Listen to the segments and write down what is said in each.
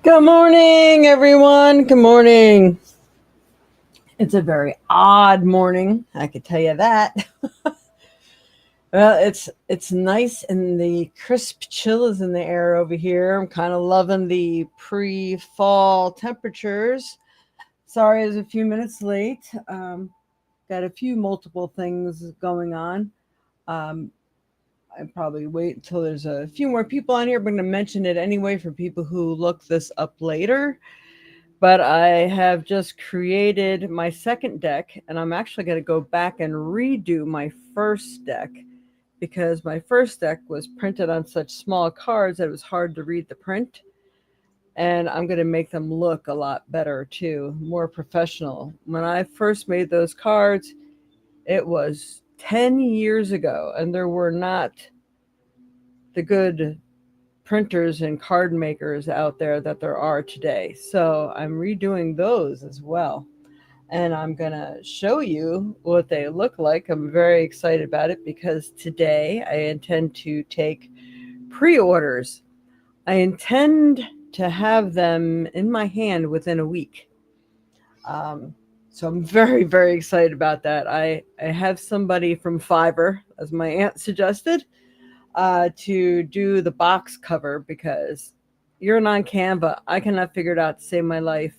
Good morning, everyone. Good morning. It's a very odd morning, I could tell you that. Well, it's nice and the crisp chill is in the air over here. I'm kind of loving the pre-fall temperatures. Sorry, I was a few minutes late. Got a few multiple things going on. Um, I probably wait until there's a few more people on here. I'm going to mention it anyway for people who look this up later. But I have just created my second deck, and I'm actually going to go back and redo my first deck because my first deck was printed on such small cards that it was hard to read the print. And I'm going to make them look a lot better too, more professional. When I first made those cards, it was 10 years ago, and there were not the good printers and card makers out there that there are today. So I'm redoing those as well. And I'm going to show you what they look like. I'm very excited about it because today I intend to take pre-orders. I intend to have them in my hand within a week. Um, so I'm very, very excited about that. I have somebody from Fiverr, as my aunt suggested, to do the box cover because you're on Canva. I cannot figure it out to save my life.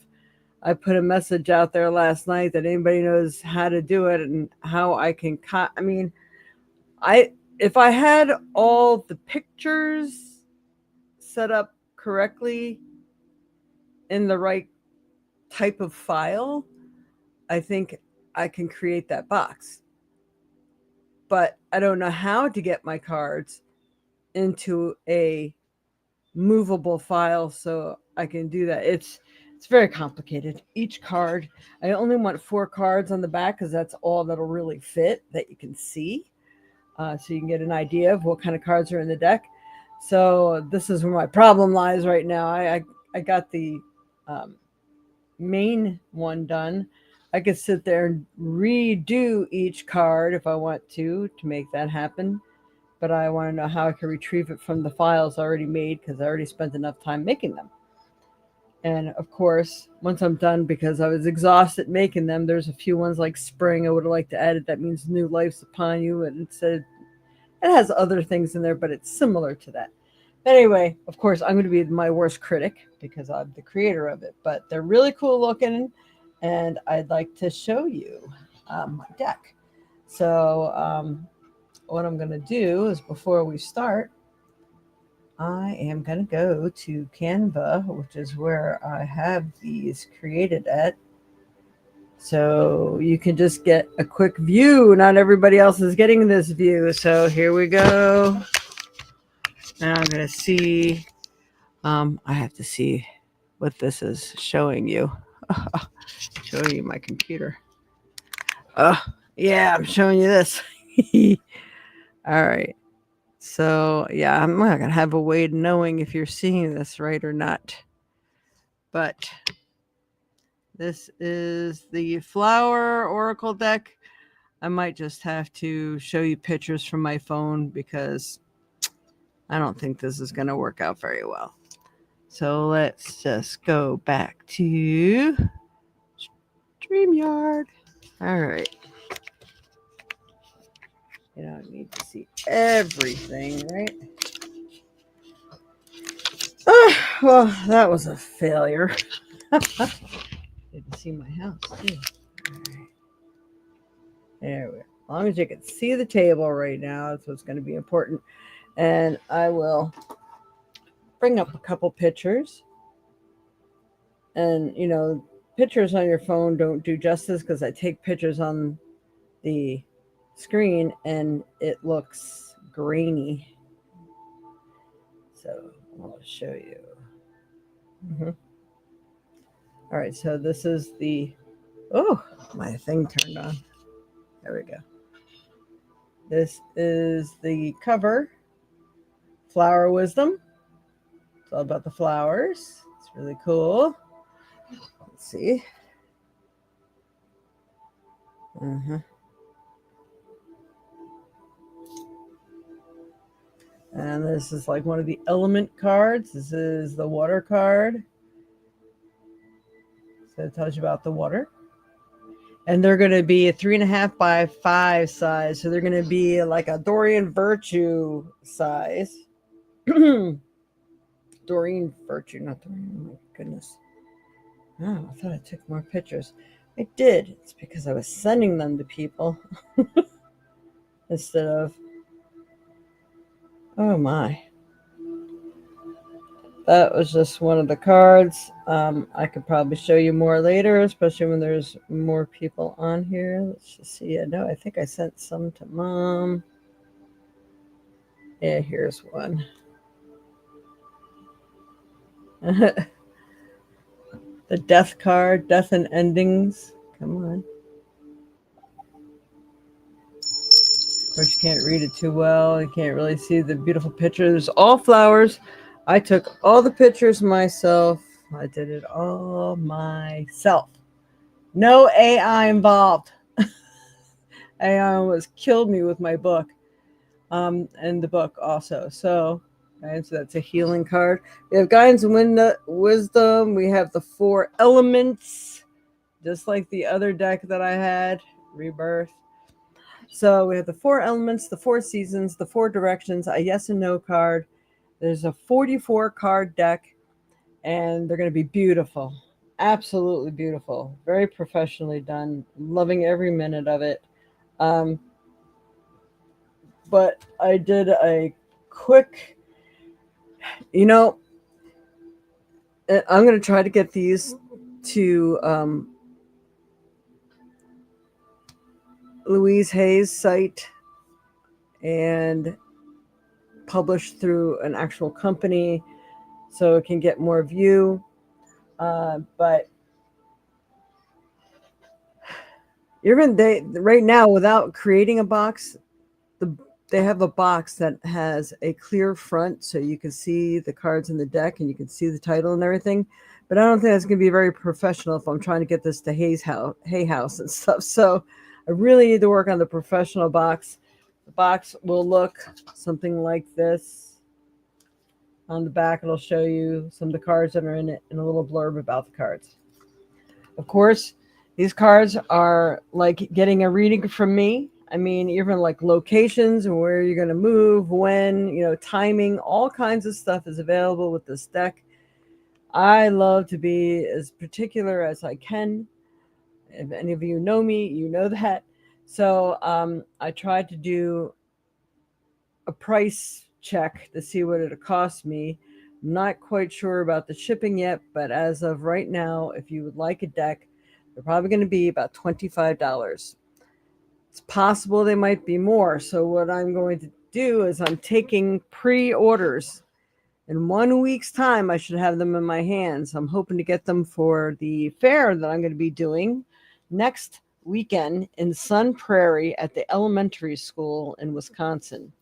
I put a message out there last night that anybody knows how to do it and how I can cut. I mean, I if I had all the pictures set up correctly in the right type of file, I think I can create that box. But I don't know how to get my cards into a movable file so I can do that. It's very complicated. Each card, I only want 4 cards on the back because that's all that'll really fit that you can see, so you can get an idea of what kind of cards are in the deck. So this is where my problem lies right now. I got the um, main one done. I could sit there and redo each card if I want to make that happen, but I want to know how I can retrieve it from the files already made because I already spent enough time making them. And of course, once I'm done, because I was exhausted making them, there's a few ones like spring I would have liked to add it. That means new life's upon you. And it has other things in there, but it's similar to that. But anyway, of course, I'm going to be my worst critic because I'm the creator of it. But they're really cool looking, and I'd like to show you my deck. So what I'm going to do is before we start, I am going to go to Canva, which is where I have these created at. So you can just get a quick view. Not everybody else is getting this view. So here we go. Now I'm going to see. I have to see what this is showing you. Showing you my computer. Oh, yeah, I'm showing you this. All right. So, yeah, I'm not going to have a way of knowing if you're seeing this right or not. But this is the Flower Oracle deck. I might just have to show you pictures from my phone because I don't think this is going to work out very well. So let's just go back to StreamYard. All right. You don't need to see everything, right? Well, that was a failure. You can see my house too. All right. There we go. As long as you can see the table right now, that's what's going to be important. And I will bring up a couple pictures. And, pictures on your phone don't do justice because I take pictures on the screen and it looks grainy. So I'll show you. Mm-hmm. All right, so this is my thing turned on. There we go. This is the cover, Flower Wisdom. It's all about the flowers. It's really cool. Let's see. And this is like one of the element cards. This is the water card. So it tells you about the water. And they're going to be a 3.5 by 5 size. So they're going to be like a Dorian Virtue size. Doreen Virtue, not Doreen. Oh my goodness. Oh, I thought I took more pictures. I did. It's because I was sending them to people instead of. Oh my. That was just one of the cards. I could probably show you more later, especially when there's more people on here. Let's just see. I think I sent some to Mom. Yeah, here's one. The death card, death and endings. Come on. Of course, you can't read it too well. You can't really see the beautiful pictures. All flowers. I took all the pictures myself. I did it all myself. No AI involved. AI almost killed me with my book. And the book also. So that's a healing card. We have guidance and wisdom. We have the 4 elements, just like the other deck that I had, Rebirth. So we have the 4 elements, the 4 seasons, the 4 directions, a yes and no card. There's a 44 card deck, and they're going to be beautiful. Absolutely beautiful. Very professionally done. Loving every minute of it. But I did a quick, I'm going to try to get these to Louise Hay's site and published through an actual company so it can get more view. But even right now, without creating a box, they have a box that has a clear front so you can see the cards in the deck and you can see the title and everything. But I don't think that's going to be very professional if I'm trying to get this to Hay House and stuff. So I really need to work on the professional box. The box will look something like this. On the back, it'll show you some of the cards that are in it and a little blurb about the cards. Of course, these cards are like getting a reading from me. I mean, even like locations and where you're going to move, when, timing, all kinds of stuff is available with this deck. I love to be as particular as I can. If any of you know me, you know that. So I tried to do a price check to see what it cost me. I'm not quite sure about the shipping yet, but as of right now, if you would like a deck, they're probably going to be about $25. It's possible they might be more. So what I'm going to do is I'm taking pre-orders. In 1 week's time, I should have them in my hands. I'm hoping to get them for the fair that I'm going to be doing next weekend in Sun Prairie at the elementary school in Wisconsin.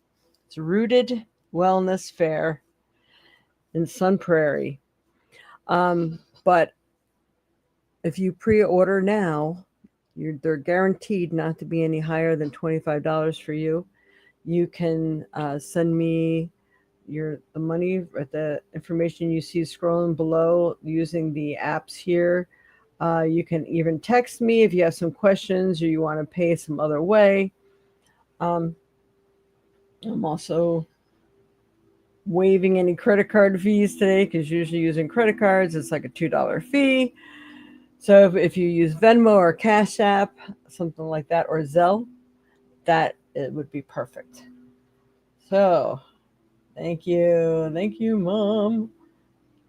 It's a Rooted Wellness Fair in Sun Prairie. But if you pre-order now, they're guaranteed not to be any higher than $25 for you. You can send me the money or the information you see scrolling below using the apps here. You can even text me if you have some questions or you want to pay some other way. I'm also waiving any credit card fees today because usually using credit cards, it's like a $2 fee. So if you use Venmo or Cash App, something like that, or Zelle, that it would be perfect. So thank you. Thank you, Mom.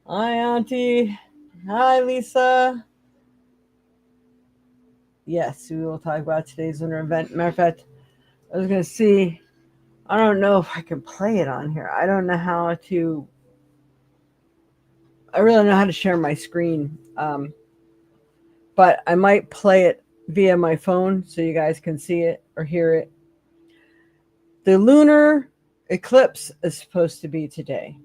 Hi, Auntie. Hi, Lisa. Yes, we will talk about today's lunar event. Matter of fact, I was going to see, I don't know if I can play it on here. I don't know how to, I really don't know how to share my screen. But I might play it via my phone so you guys can see it or hear it. The lunar eclipse is supposed to be today.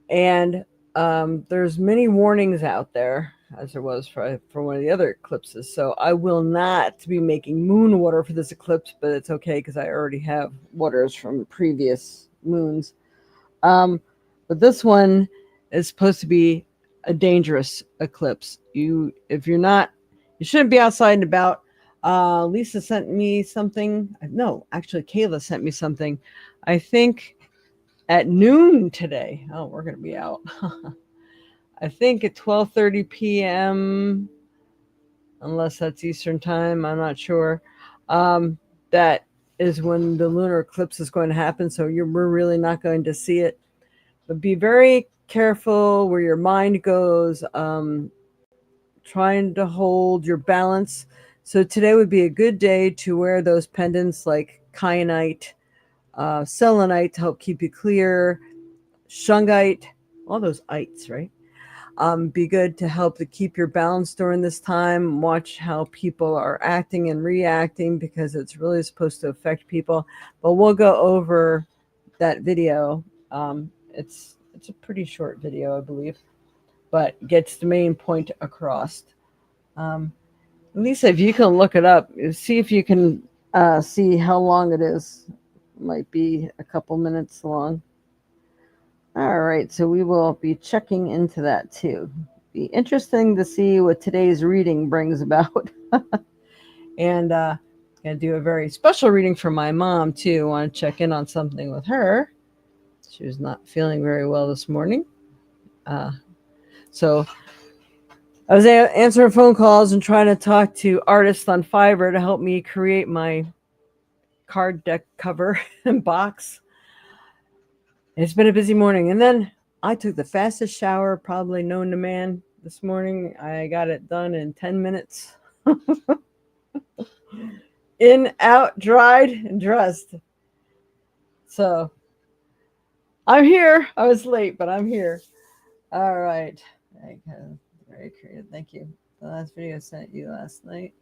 And there's many warnings out there, as there was for one of the other eclipses. So I will not be making moon water for this eclipse, but it's okay because I already have waters from previous moons. But this one is supposed to be a dangerous eclipse. If you're not, you shouldn't be outside and about. Lisa sent me something. No, actually, Kayla sent me something. I think at noon today. Oh, we're going to be out. I think at 12:30 p.m., unless that's Eastern time, I'm not sure. That is when the lunar eclipse is going to happen. So we're really not going to see it. But be very careful where your mind goes. Trying to hold your balance. So today would be a good day to wear those pendants like kyanite, selenite to help keep you clear, shungite, all those ites, right? Be good to help to keep your balance during this time. Watch how people are acting and reacting because it's really supposed to affect people. But we'll go over that video. It's a pretty short video, I believe, but gets the main point across. Lisa, if you can look it up, see if you can see how long it is. Might be a couple minutes long. All right, so we will be checking into that too. Be interesting to see what today's reading brings about. And gonna do a very special reading for my mom too. Want to check in on something with her. She was not feeling very well this morning. So I was answering phone calls and trying to talk to artists on Fiverr to help me create my card deck cover and box. It's been a busy morning. And then I took the fastest shower probably known to man this morning. I got it done in 10 minutes. In, out, dried, and dressed. So I'm here. I was late, but I'm here. All right. Very creative. Thank you. The last video I sent you last night.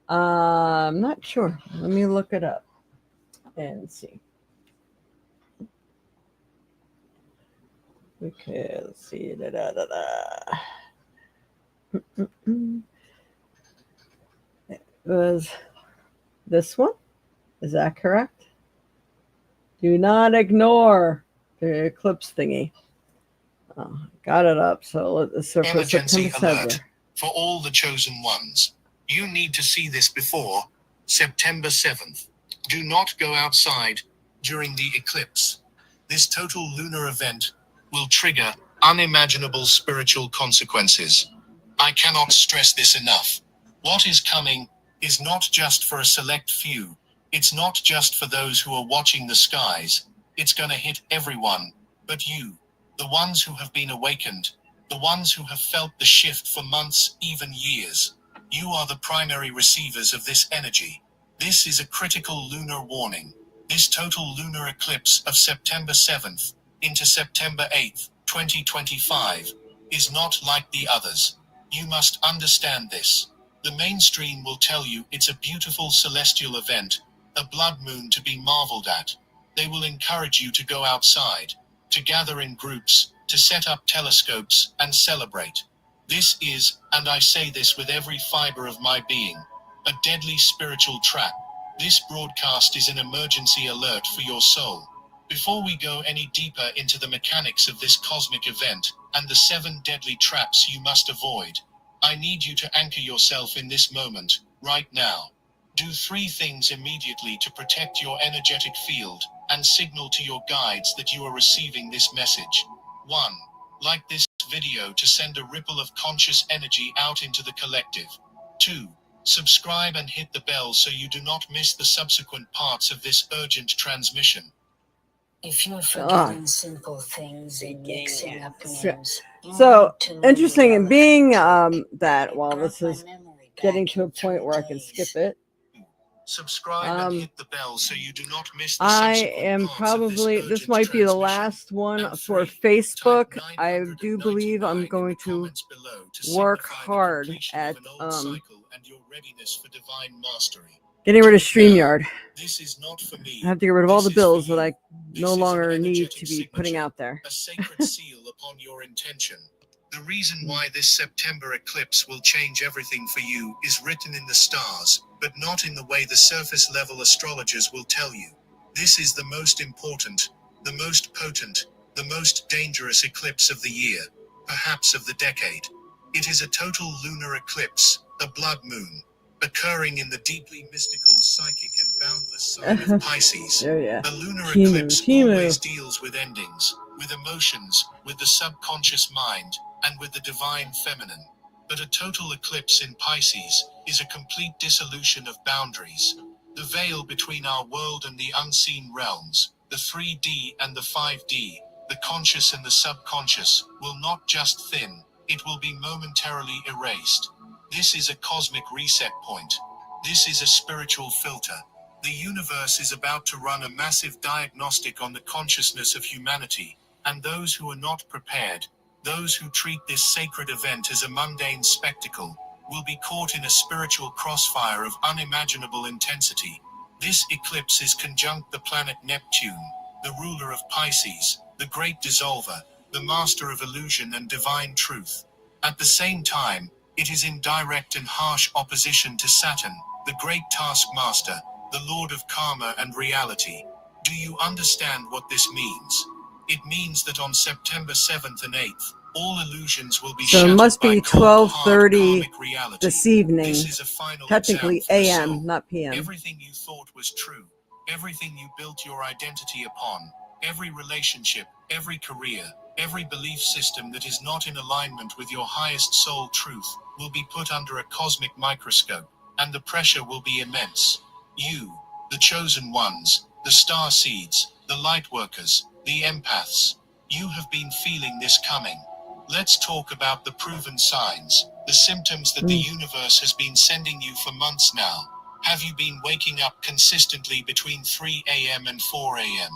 I'm not sure. Let me look it up and see. Okay, let's see. It was this one. Is that correct? Do not ignore the eclipse thingy. Oh, got it up. So emergency alert for all the chosen ones. You need to see this before September 7th. Do not go outside during the eclipse. This total lunar event will trigger unimaginable spiritual consequences. I cannot stress this enough. What is coming is not just for a select few. It's not just for those who are watching the skies. It's gonna hit everyone, but you, the ones who have been awakened, the ones who have felt the shift for months, even years. You are the primary receivers of this energy. This is a critical lunar warning. This total lunar eclipse of September 7th into September 8th, 2025, is not like the others. You must understand this. The mainstream will tell you it's a beautiful celestial event, a blood moon to be marveled at. They will encourage you to go outside, to gather in groups, to set up telescopes and celebrate. This is, and I say this with every fiber of my being, a deadly spiritual trap. This broadcast is an emergency alert for your soul. Before we go any deeper into the mechanics of this cosmic event and the 7 deadly traps you must avoid, I need you to anchor yourself in this moment, right now. Do 3 things immediately to protect your energetic field and signal to your guides that you are receiving this message. 1. Like this video to send a ripple of conscious energy out into the collective. 2. Subscribe and hit the bell so you do not miss the subsequent parts of this urgent transmission. If you're forgetting simple things and mixing up names, so interesting in being that while this is getting to a point where I can skip it. Subscribe and hit the bell so you do not miss the I subsequent am parts probably, of this might be the last one for Facebook. I do believe I'm going to work hard at getting rid of StreamYard. This is not for me. I have to get rid of all the bills that I no longer need to be putting out there. A sacred seal upon your intention. The reason why this September eclipse will change everything for you is written in the stars, but not in the way the surface level astrologers will tell you. This is the most important, the most potent, the most dangerous eclipse of the year. perhaps of the decade. It is a total lunar eclipse, a blood moon, occurring in the deeply mystical, psychic, and boundless sign of Pisces. Oh, yeah. A lunar Timu, eclipse Timu. always deals with endings, with emotions, with the subconscious mind, and with the divine feminine. But a total eclipse in Pisces is a complete dissolution of boundaries. The veil between our world and the unseen realms, the 3D and the 5D, the conscious and the subconscious, will not just thin, it will be momentarily erased. This is a cosmic reset point. This is a spiritual filter. The universe is about to run a massive diagnostic on the consciousness of humanity, and those who are not prepared, those who treat this sacred event as a mundane spectacle, will be caught in a spiritual crossfire of unimaginable intensity. This eclipse is conjunct the planet Neptune, the ruler of Pisces, the great dissolver, the master of illusion and divine truth. At the same time, it is in direct and harsh opposition to Saturn, the great taskmaster, the lord of karma and reality. Do you understand what this means? It means that on September 7th and 8th, all illusions will be shattered. So it must be by cold, 12:30 karmic reality. this evening. This is a final Technically exam for the AM, soul. not PM. Everything you thought was true, everything you built your identity upon, every relationship, every career, every belief system that is not in alignment with your highest soul truth, will be put under a cosmic microscope, and the pressure will be immense. You, the chosen ones, the star seeds, the light workers, the empaths, you have been feeling this coming. Let's talk about the proven signs, the symptoms that the universe has been sending you for months now. Have you been waking up consistently between 3 a.m. and 4 a.m.?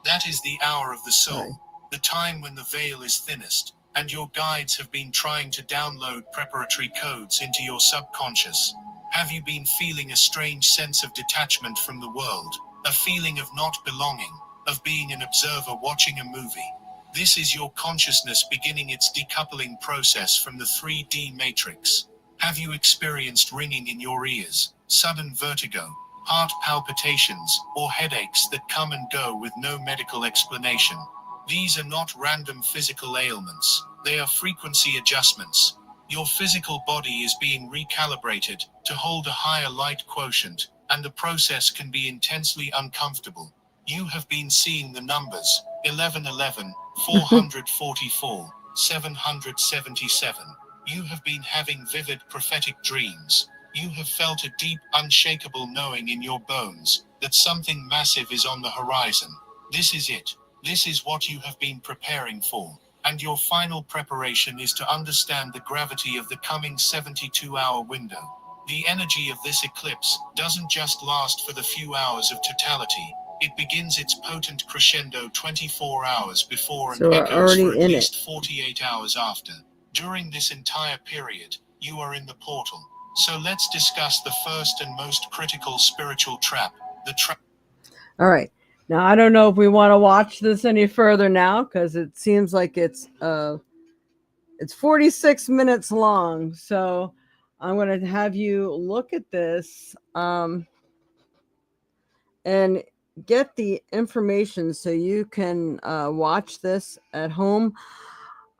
That is the hour of the soul, the time when the veil is thinnest, and your guides have been trying to download preparatory codes into your subconscious. Have you been feeling a strange sense of detachment from the world, a feeling of not belonging, of being an observer watching a movie? This is your consciousness beginning its decoupling process from the 3D matrix. Have you experienced ringing in your ears, sudden vertigo, heart palpitations, or headaches that come and go with no medical explanation? These are not random physical ailments, they are frequency adjustments. Your physical body is being recalibrated to hold a higher light quotient, and the process can be intensely uncomfortable. You have been seeing the numbers, 1111, 444, 777. You have been having vivid prophetic dreams. You have felt a deep, unshakable knowing in your bones that something massive is on the horizon. This is it. This is what you have been preparing for. And your final preparation is to understand the gravity of the coming 72-hour window. The energy of this eclipse doesn't just last for the few hours of totality. It begins its potent crescendo 24 hours before and echoes for at least 48 hours after. During this entire period, you are in the portal. So let's discuss the first and most critical spiritual trap, the trap. All right. Now, I don't know if we want to watch this any further now because it seems like it's 46 minutes long. So I'm going to have you look at this and get the information so you can watch this at home.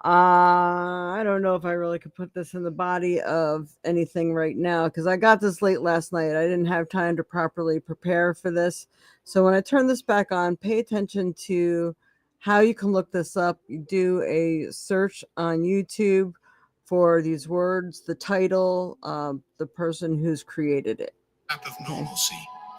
I don't know if I really could put this in the body of anything right now because I got this late last night. I didn't have time to properly prepare for this. So when I turn this back on, pay attention to how you can look this up. You do a search on YouTube for these words, the title, the person who's created it. Trap of normalcy.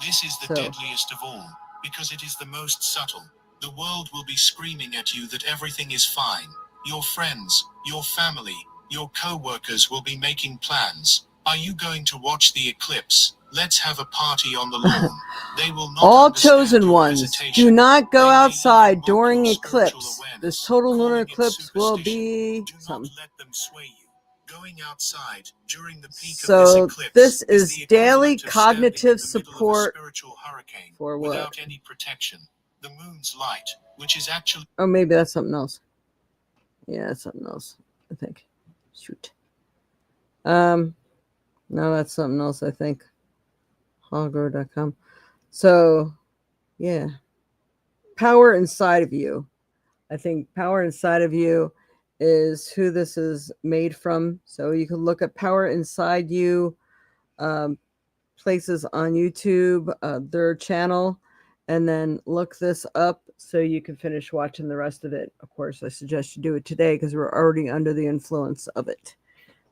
This is the deadliest of all because it is the most subtle. The world will be screaming at you that everything is fine. Your friends, your family, your co-workers will be making plans. Are you going to watch the eclipse? Let's have a party on the lawn. They will not All chosen ones, do not go outside during eclipse. This total lunar eclipse will be something. Let them sway you. Going outside during the peak so of this eclipse this is the daily equivalent of cognitive standing in the middle of a support spiritual hurricane for what? without any protection. The moon's light, which is actually Oh, maybe that's something else. Yeah, that's something else, I think. Shoot. No, that's something else, I think. Hogger.com. So, yeah. Power inside of you. I think power inside of you is who this is made from. So you can look at Power Inside You places on YouTube, their channel, and then look this up so you can finish watching the rest of it. Of course, I suggest you do it today because we're already under the influence of it.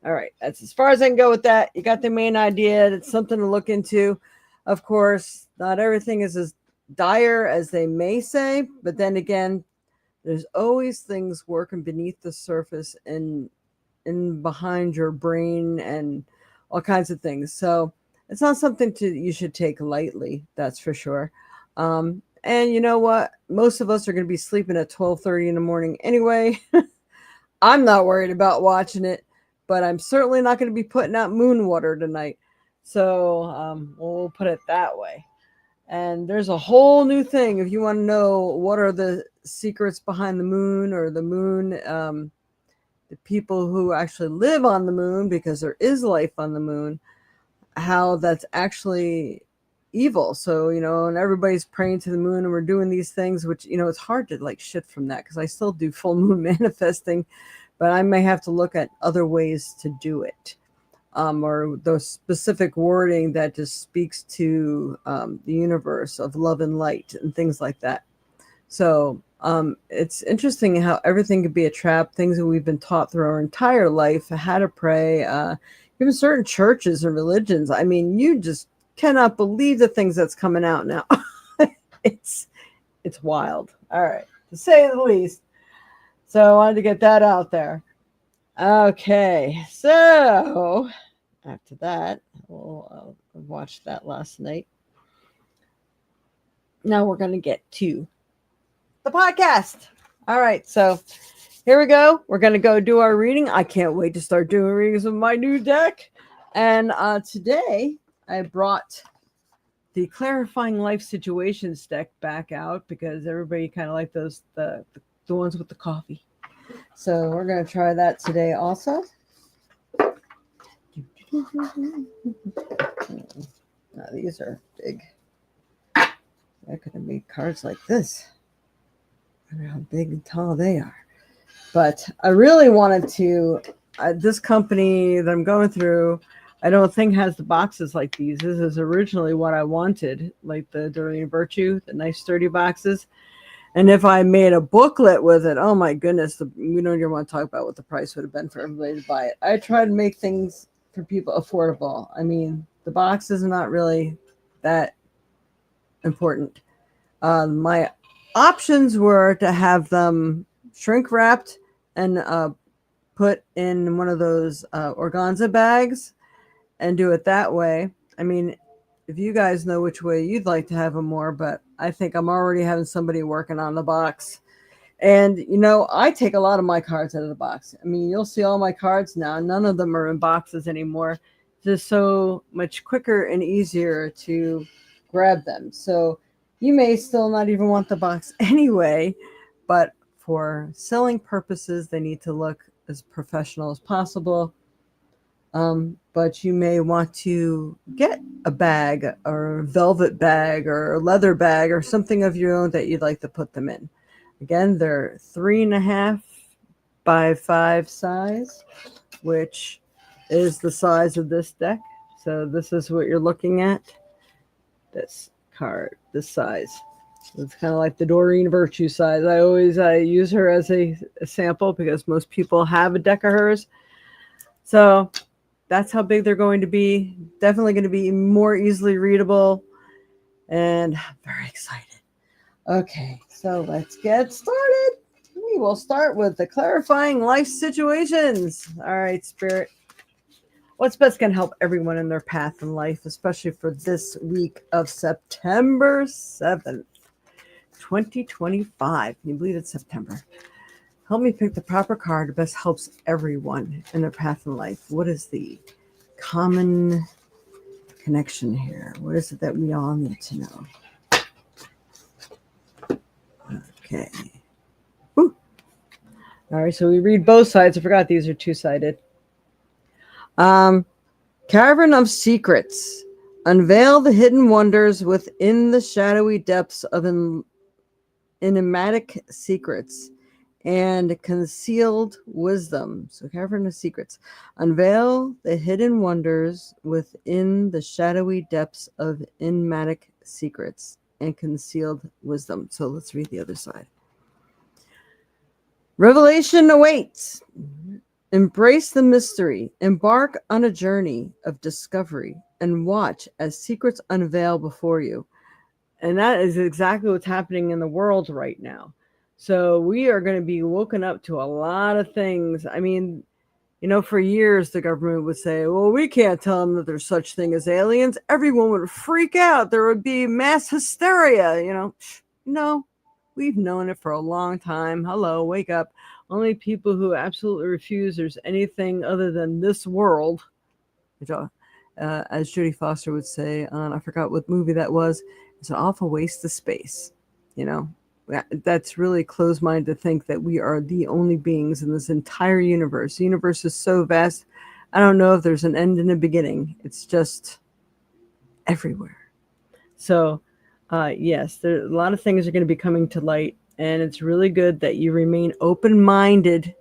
All right, that's as far as I can go with that. You got the main idea. It's something to look into. Of course, not everything is as dire as they may say, but then again, there's always things working beneath the surface and in behind your brain and all kinds of things. So it's not something you should take lightly. That's for sure. And you know what? Most of us are going to be sleeping at 12:30 in the morning anyway. I'm not worried about watching it, but I'm certainly not going to be putting out moon water tonight. So we'll put it that way. And there's a whole new thing. If you want to know what are the secrets behind the moon or the moon, the people who actually live on the moon, because there is life on the moon, how that's actually evil. So, and everybody's praying to the moon and we're doing these things, which, it's hard to like shift from that because I still do full moon manifesting, but I may have to look at other ways to do it. Or the specific wording that just speaks to the universe of love and light and things like that. So it's interesting how everything could be a trap, things that we've been taught through our entire life, how to pray, even certain churches and religions. I mean, you just cannot believe the things that's coming out now. It's wild. All right, to say the least. So I wanted to get that out there. Okay, so after that, we'll watch that last night. Now we're going to get to the podcast. All right, so here we go. We're going to go do our reading. I can't wait to start doing readings with my new deck. And today I brought the Clarifying Life Situations deck back out because everybody kind of like those, the ones with the coffee. So we're going to try that today also. Now these are big. I could have made cards like this. I don't know how big and tall they are. But I really wanted to, this company that I'm going through, I don't think has the boxes like these. This is originally what I wanted, like the Doreen Virtue, the nice sturdy boxes. And if I made a booklet with it, oh my goodness, we don't even want to talk about what the price would have been for everybody to buy it. I try to make things for people affordable. I mean, the box is not really that important. My options were to have them shrink wrapped and put in one of those organza bags and do it that way. I mean, if you guys know which way you'd like to have them more, but I think I'm already having somebody working on the box. And, I take a lot of my cards out of the box. I mean, you'll see all my cards now. None of them are in boxes anymore. It's just so much quicker and easier to grab them. So you may still not even want the box anyway, but for selling purposes, they need to look as professional as possible. But you may want to get a bag or a velvet bag or a leather bag or something of your own that you'd like to put them in. Again, they're 3.5 by 5 size, which is the size of this deck. So this is what you're looking at. This card, this size. It's kind of like the Doreen Virtue size. I always use her as a sample because most people have a deck of hers. So that's how big they're going to be. Definitely going to be more easily readable. And I'm very excited. Okay, so let's get started. We will start with the Clarifying Life Situations. All right, Spirit. What's best can help everyone in their path in life, especially for this week of September 7th, 2025. Can you believe it's September? Help me pick the proper card that best helps everyone in their path in life. What is the common connection here? What is it that we all need to know? Okay. Whew. All right, so we read both sides. I forgot these are two-sided. Cavern of Secrets. Unveil the hidden wonders within the shadowy depths of enigmatic secrets. and concealed wisdom. So cavernous secrets. Unveil the hidden wonders within the shadowy depths of enigmatic secrets and concealed wisdom. So let's read the other side. Revelation awaits. Embrace the mystery. Embark on a journey of discovery and watch as secrets unveil before you. And that is exactly what's happening in the world right now. So we are going to be woken up to a lot of things. I mean, for years the government would say, well, we can't tell them that there's such thing as aliens. Everyone would freak out. There would be mass hysteria. No, we've known it for a long time. Hello, wake up. Only people who absolutely refuse there's anything other than this world, which, as Jodie Foster would say on, I forgot what movie that was, it's an awful waste of space. That's really closed-minded to think that we are the only beings in this entire universe. The universe is so vast, I don't know if there's an end and a beginning. It's just everywhere. So, yes, a lot of things are going to be coming to light, and it's really good that you remain open-minded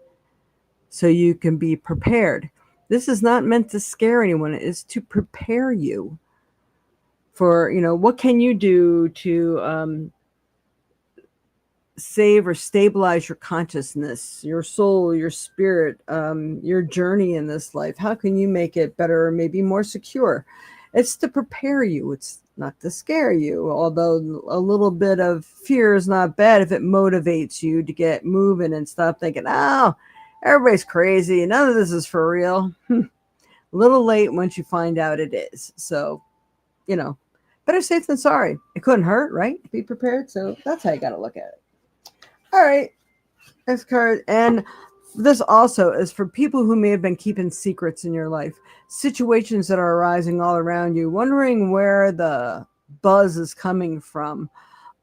so you can be prepared. This is not meant to scare anyone. It's to prepare you for, what can you do to save or stabilize your consciousness, your soul, your spirit, your journey in this life? How can you make it better or maybe more secure? It's to prepare you. It's not to scare you, although a little bit of fear is not bad if it motivates you to get moving and stop thinking, oh, everybody's crazy. None of this is for real. A little late once you find out it is. So, better safe than sorry. It couldn't hurt, right? Be prepared. So that's how you got to look at it. All right. Next card. And this also is for people who may have been keeping secrets in your life, situations that are arising all around you, wondering where the buzz is coming from,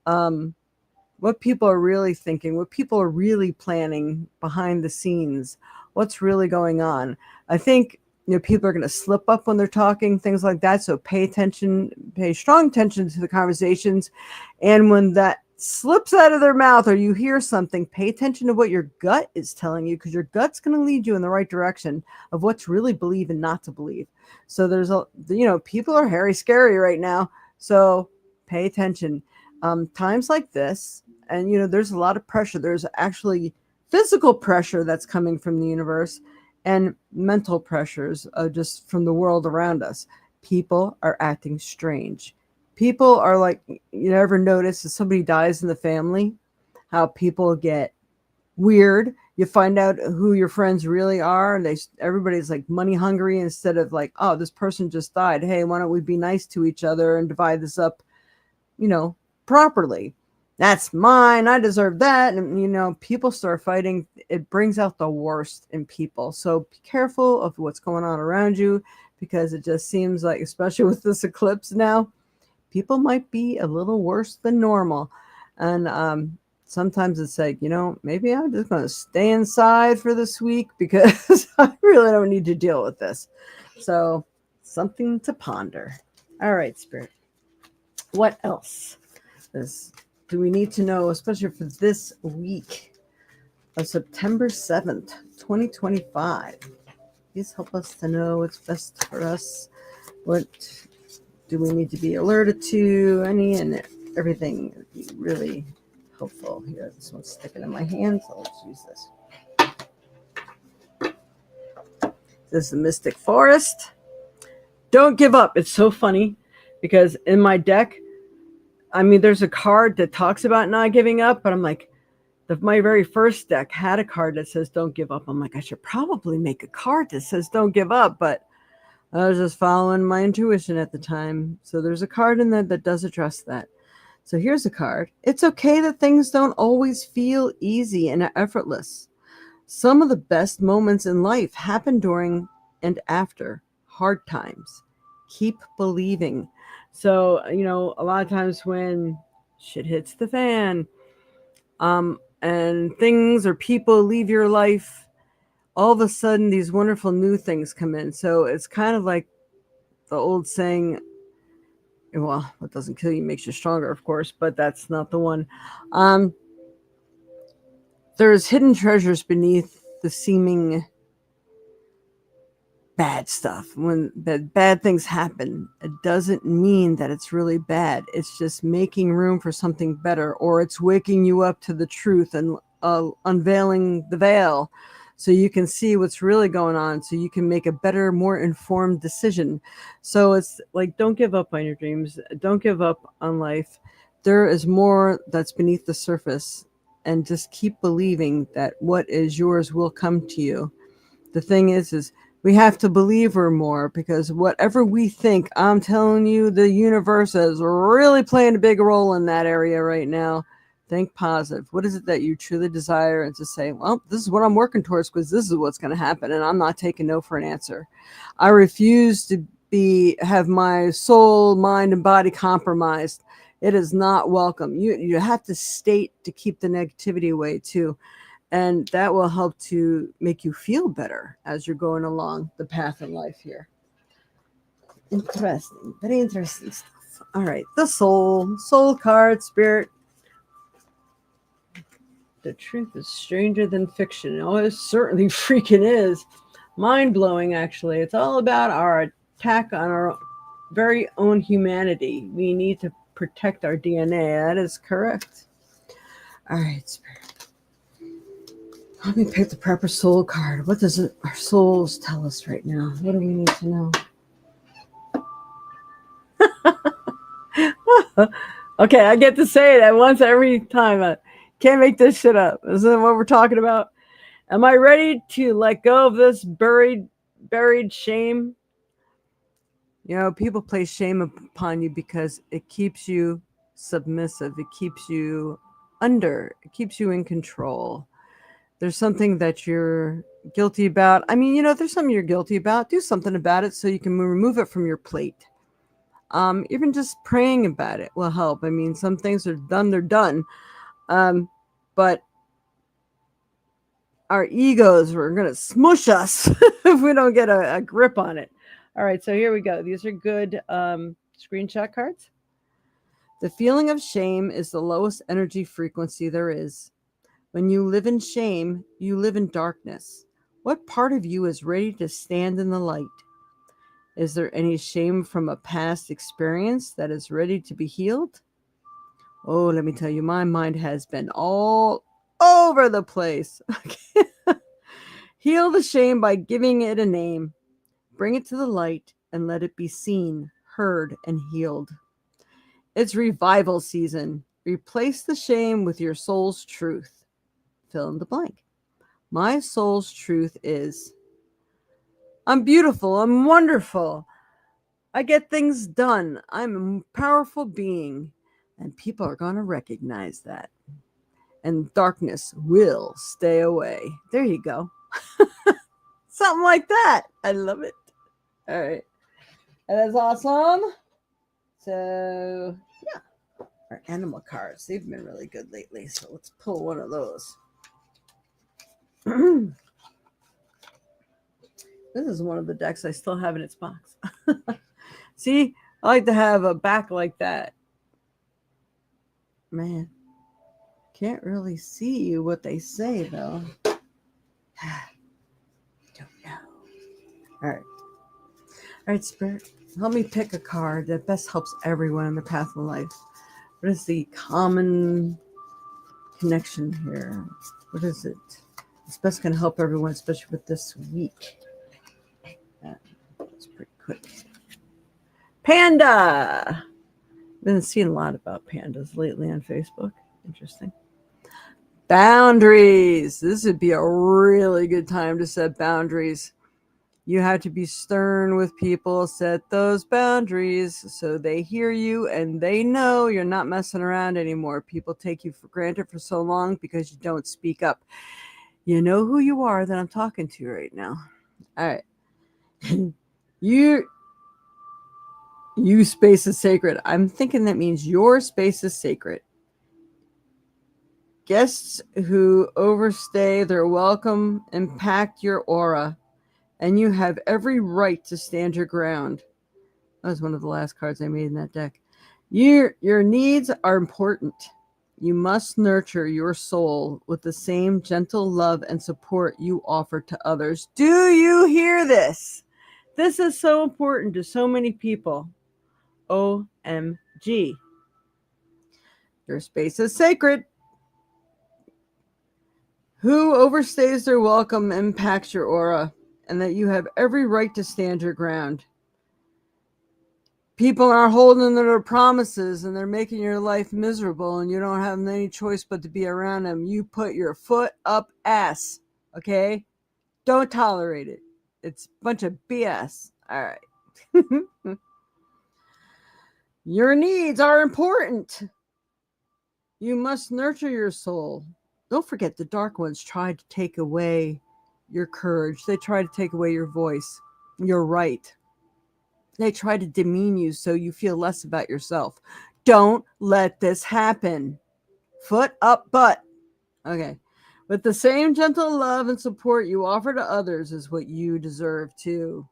what people are really thinking, what people are really planning behind the scenes, what's really going on. I think people are going to slip up when they're talking, things like that. So pay strong attention to the conversations. And when that slips out of their mouth or you hear something, pay attention to what your gut is telling you, because your gut's going to lead you in the right direction of what to really believe and not to believe. So there's people are hairy scary right now. So pay attention. Times like this, and there's a lot of pressure. There's actually physical pressure that's coming from the universe and mental pressures just from the world around us. People are acting strange. People are like, you ever notice if somebody dies in the family, how people get weird? You find out who your friends really are, and everybody's like money hungry instead of like, oh, this person just died. Hey, why don't we be nice to each other and divide this up, properly? That's mine. I deserve that. And, people start fighting. It brings out the worst in people. So be careful of what's going on around you, because it just seems like, especially with this eclipse now, people might be a little worse than normal. And sometimes it's like, maybe I'm just going to stay inside for this week because I really don't need to deal with this. So something to ponder. All right, Spirit. What else do we need to know, especially for this week of September 7th, 2025? Please help us to know what's best for us. What do we need to be alerted to? Any and everything would be really helpful here. This one's sticking in my hand, so let's use this. This is the Mystic Forest. Don't give up. It's so funny because in my deck, there's a card that talks about not giving up, but I'm like, my very first deck had a card that says don't give up. I'm like, I should probably make a card that says don't give up, but I was just following my intuition at the time. So there's a card in there that does address that. So here's a card. It's okay that things don't always feel easy and effortless. Some of the best moments in life happen during and after hard times. Keep believing. So, a lot of times when shit hits the fan, and things or people leave your life, all of a sudden these wonderful new things come in. So it's kind of like the old saying, well, what doesn't kill you makes you stronger, of course, but that's not the one. There's hidden treasures beneath the seeming bad stuff. When bad things happen, it doesn't mean that it's really bad. It's just making room for something better, or it's waking you up to the truth and unveiling the veil so you can see what's really going on, so you can make a better, more informed decision. So it's like, don't give up on your dreams. Don't give up on life. There is more that's beneath the surface, and just keep believing that what is yours will come to you. The thing is we have to believe her more, because whatever we think, I'm telling you, the universe is really playing a big role in that area right now. Think positive. What is it that you truly desire? And to say, well, this is what I'm working towards, because this is what's going to happen, and I'm not taking no for an answer. I refuse to have my soul, mind, and body compromised. It is not welcome. You have to state to keep the negativity away too. And that will help to make you feel better as you're going along the path in life here. Interesting. Very interesting stuff. All right. The soul card, spirit. The truth is stranger than fiction. Oh, it certainly freaking is. Mind-blowing, actually. It's all about our attack on our very own humanity. We need to protect our DNA. That is correct. All right, spirit. Let me pick the proper soul card. What does our souls tell us right now? What do we need to know? Okay, I get to say that once every time. I can't make this shit up. Isn't what we're talking about? Am I ready to let go of this buried shame? You know, people place shame upon you because it keeps you submissive. It keeps you under. It keeps you in control. There's something that you're guilty about. I mean, there's something you're guilty about. Do something about it so you can remove it from your plate. Even just praying about it will help. I mean, some things are done, they're done. But our egos are going to smush us if we don't get a grip on it. All right, so here we go. These are good screenshot cards. The feeling of shame is the lowest energy frequency there is. When you live in shame, you live in darkness. What part of you is ready to stand in the light? Is there any shame from a past experience that is ready to be healed? Oh, let me tell you, my mind has been all over the place. Heal the shame by giving it a name. Bring it to the light and let it be seen, heard, and healed. It's revival season. Replace the shame with your soul's truth. Fill in the blank. My soul's truth is, I'm beautiful, I'm wonderful, I get things done, I'm a powerful being, and people are going to recognize that. And darkness will stay away. There you go. Something like that. I love it. All right. That is awesome. So, yeah. Our animal cards, they've been really good lately. So let's pull one of those. This is one of the decks I still have in its box. See, I like to have a back like that. Man, can't really see what they say, though. Don't know. All right, Spirit, help me pick a card that best helps everyone in their path of life. What is the common connection here? What is it? It's best going to help everyone, especially with this week. That's pretty quick. Panda! I've been seeing a lot about pandas lately on Facebook. Interesting. Boundaries. This would be a really good time to set boundaries. You have to be stern with people. Set those boundaries so they hear you and they know you're not messing around anymore. People take you for granted for so long because you don't speak up. You know who you are that I'm talking to right now. All right. You space is sacred. I'm thinking that means your space is sacred. Guests who overstay their welcome impact your aura, and you have every right to stand your ground. That was one of the last cards I made in that deck. Your needs are important. You must nurture your soul with the same gentle love and support you offer to others. Do you hear this? This is so important to so many people. OMG. Your space is sacred. Who overstays their welcome impacts your aura, and that you have every right to stand your ground. People are holding their promises and they're making your life miserable, and you don't have any choice but to be around them. You put your foot up ass, okay? Don't tolerate it. It's a bunch of BS. All right. Your needs are important. You must nurture your soul. Don't forget the dark ones tried to take away your courage. They try to take away your voice. You're right. They try to demean you so you feel less about yourself. Don't let this happen. Foot up butt. Okay. With the same gentle love and support you offer to others is what you deserve too.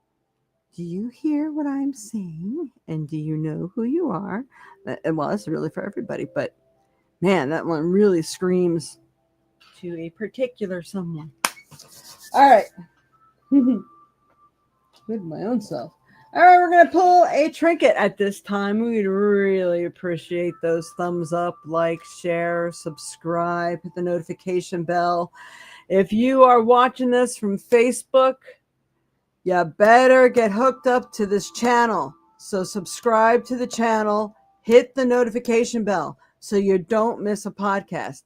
Do you hear what I'm saying? And do you know who you are? And well, it's really for everybody, but man, that one really screams to a particular someone. All right. With my own self. All right, we're going to pull a trinket at this time. We'd really appreciate those thumbs up, like, share, subscribe, hit the notification bell. If you are watching this from Facebook, you better get hooked up to this channel. So subscribe to the channel, hit the notification bell so you don't miss a podcast,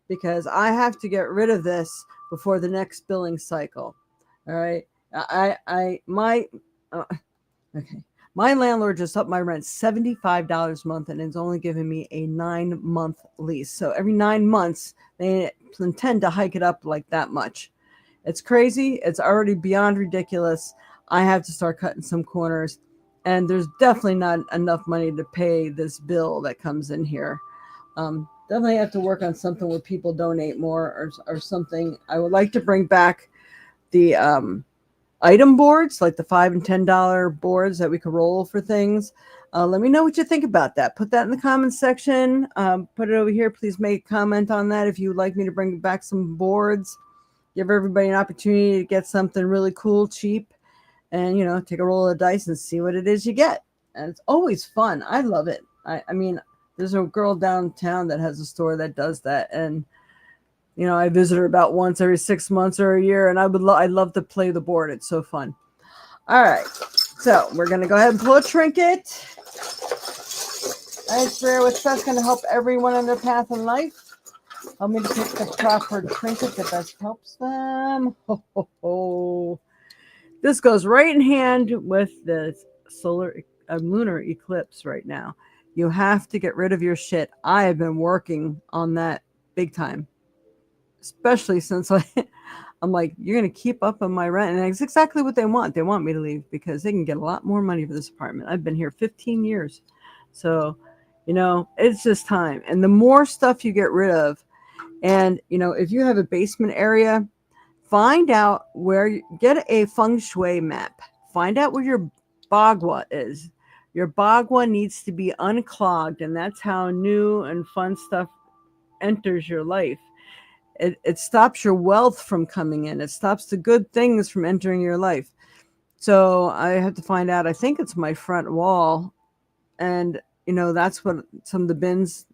because I have to get rid of this before the next billing cycle. All right. Okay. My landlord just upped my rent $75 a month, and it's only giving me a 9-month lease. So every 9 months, they intend to hike it up like that much. It's crazy. It's already beyond ridiculous. I have to start cutting some corners, and there's definitely not enough money to pay this bill that comes in here. Definitely have to work on something where people donate more or something. I would like to bring back the item boards, like the $5 and $10 boards that we could roll for things. Let me know what you think about that. Put that in the comments section. Put it over here. Please make a comment on that if you would like me to bring back some boards. Give everybody an opportunity to get something really cool, cheap, and, you know, take a roll of dice and see what it is you get. And it's always fun. I love it. I mean, there's a girl downtown that has a store that does that, and you know, I visit her about once every 6 months or a year, and I'd love to play the board. It's so fun. All right, so we're gonna go ahead and pull a trinket. Nice rare with that's gonna help everyone on their path in life. Help me to pick the proper trinket that best helps them. Ho, ho, ho. This goes right in hand with the lunar eclipse right now. You have to get rid of your shit. I have been working on that big time. Especially since I'm like, you're going to keep up on my rent. And it's exactly what they want. They want me to leave because they can get a lot more money for this apartment. I've been here 15 years. So, you know, it's just time. And the more stuff you get rid of, and, you know, if you have a basement area, find out get a feng shui map. Find out where your bagua is. Your bagua needs to be unclogged. And that's how new and fun stuff enters your life. It stops your wealth from coming in. It stops the good things from entering your life. So I have to find out. I think it's my front wall. And, you know, that's what some of the bins,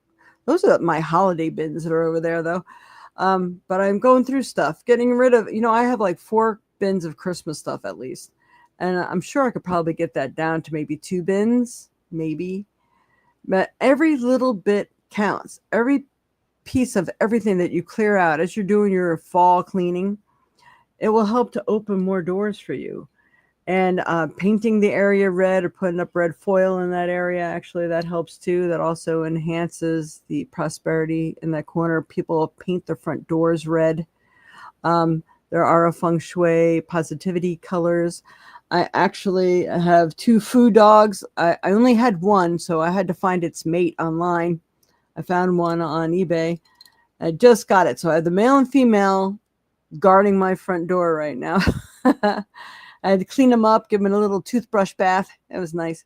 those are my holiday bins that are over there, though. But I'm going through stuff, getting rid of, you know, I have like 4 bins of Christmas stuff at least. And I'm sure I could probably get that down to maybe 2 bins, maybe. But every little bit counts. Every piece of everything that you clear out as you're doing your fall cleaning, it will help to open more doors for you. And painting the area red or putting up red foil in that area, actually, that helps too. That also enhances the prosperity in that corner. People paint their front doors red. There are a feng shui positivity colors. I actually have 2 food dogs. I only had one, so I had to find its mate online. I found one on eBay. I just got it. So I have the male and female guarding my front door right now. I had to clean them up, give them a little toothbrush bath. It was nice.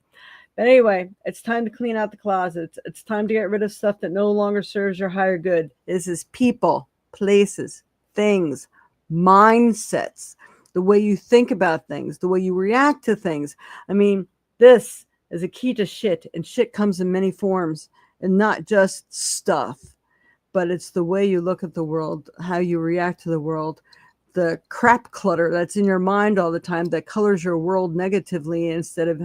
But anyway, it's time to clean out the closets. It's time to get rid of stuff that no longer serves your higher good. This is people, places, things, mindsets, the way you think about things, the way you react to things. I mean, this is a key to shit, and shit comes in many forms, and not just stuff, but it's the way you look at the world, how you react to the world, the crap clutter that's in your mind all the time that colors your world negatively instead of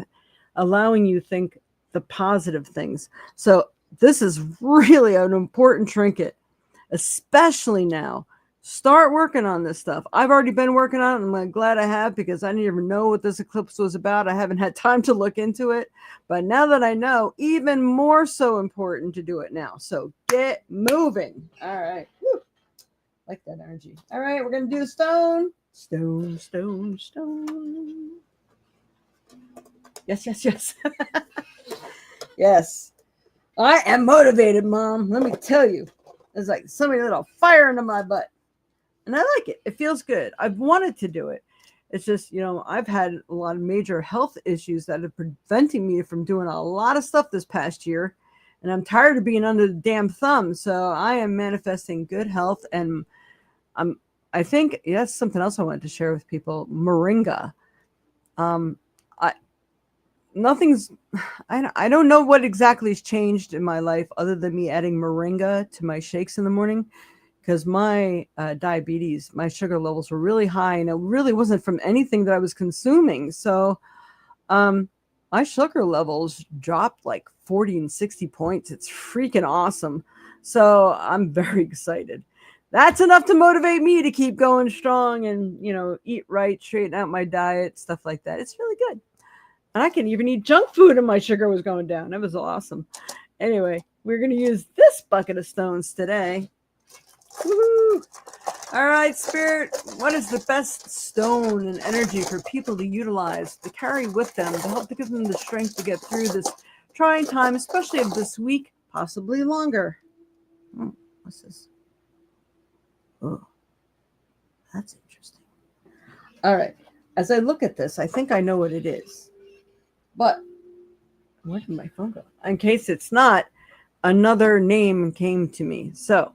allowing you to think the positive things. So this is really an important trinket, especially now. Start working on this stuff. I've already been working on it, and I'm glad I have, because I didn't even know what this eclipse was about. I haven't had time to look into it. But now that I know, even more so important to do it now. So get moving. All right. Woo. Like that energy. All right, we're going to do the stone. Stone, stone, stone. Yes, yes, yes. Yes. I am motivated, Mom. Let me tell you. It's like somebody lit a fire into my butt. And I like it. It feels good. I've wanted to do it. It's just, I've had a lot of major health issues that are preventing me from doing a lot of stuff this past year. And I'm tired of being under the damn thumb. So I am manifesting good health. And I think that's something else I wanted to share with people. Moringa. I don't know what exactly has changed in my life other than me adding moringa to my shakes in the morning, because my diabetes, my sugar levels were really high, and it really wasn't from anything that I was consuming. So my sugar levels dropped like 40 and 60 points. It's freaking awesome. So I'm very excited. That's enough to motivate me to keep going strong and, eat right, straighten out my diet, stuff like that. It's really good. And I can even eat junk food and my sugar was going down. It was awesome. Anyway, we're going to use this bucket of stones today. Woo-hoo. All right, Spirit, what is the best stone and energy for people to utilize, to carry with them, to help to give them the strength to get through this trying time, especially of this week, possibly longer? What's this? Oh, that's interesting. All right. As I look at this, I think I know what it is. But where did my phone go? In case it's not, another name came to me. So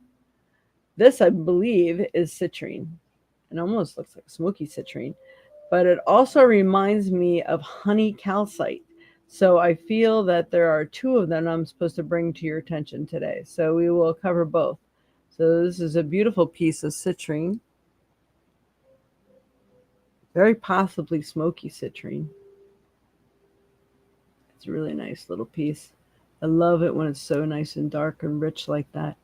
this, I believe, is citrine. It almost looks like smoky citrine, but it also reminds me of honey calcite. So I feel that there are two of them I'm supposed to bring to your attention today. So we will cover both. So this is a beautiful piece of citrine. Very possibly smoky citrine. It's a really nice little piece. I love it when it's so nice and dark and rich like that.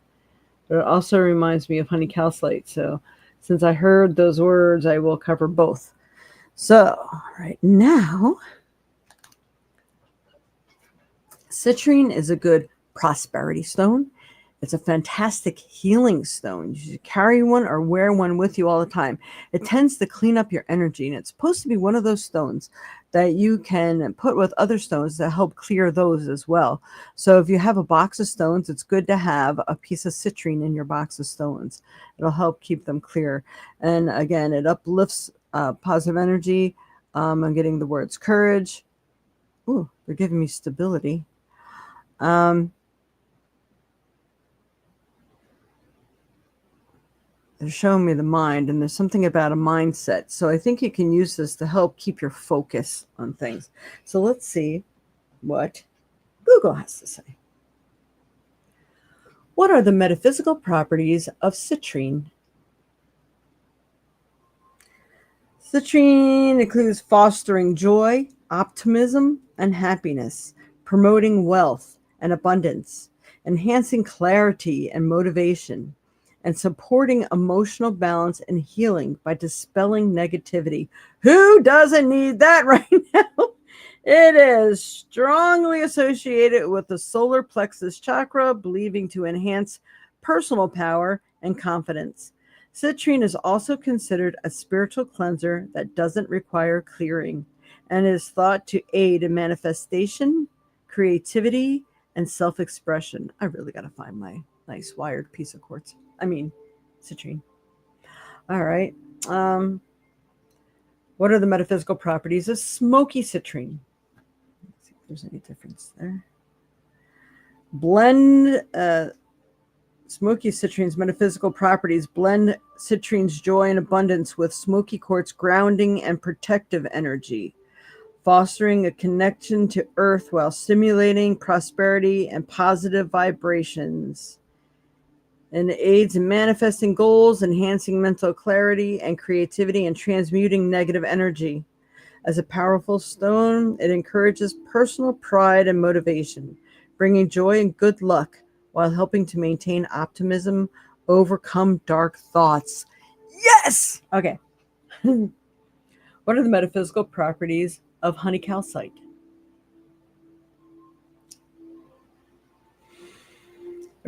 But it also reminds me of honey calcite. So since I heard those words, I will cover both. So right now, citrine is a good prosperity stone. It's a fantastic healing stone. You should carry one or wear one with you all the time. It tends to clean up your energy, and it's supposed to be one of those stones that you can put with other stones to help clear those as well. So if you have a box of stones, it's good to have a piece of citrine in your box of stones. It'll help keep them clear. And again, it uplifts positive energy. I'm getting the words courage. Ooh, they're giving me stability. They're showing me the mind, and there's something about a mindset. So I think you can use this to help keep your focus on things. So let's see what Google has to say. What are the metaphysical properties of citrine? Citrine includes fostering joy, optimism, and happiness, promoting wealth and abundance, enhancing clarity and motivation, and supporting emotional balance and healing by dispelling negativity. Who doesn't need that right now? It is strongly associated with the solar plexus chakra, believing to enhance personal power and confidence. Citrine is also considered a spiritual cleanser that doesn't require clearing and is thought to aid in manifestation, creativity, and self-expression. I really got to find my nice wired piece of quartz. Citrine. All right. What are the metaphysical properties of smoky citrine? there's any difference there. Blend smoky citrine's metaphysical properties. Blend citrine's joy and abundance with smoky quartz grounding and protective energy, fostering a connection to earth while stimulating prosperity and positive vibrations. And it aids in manifesting goals, enhancing mental clarity and creativity, and transmuting negative energy. As a powerful stone, it encourages personal pride and motivation, bringing joy and good luck while helping to maintain optimism, overcome dark thoughts. Yes! Okay. What are the metaphysical properties of honey calcite?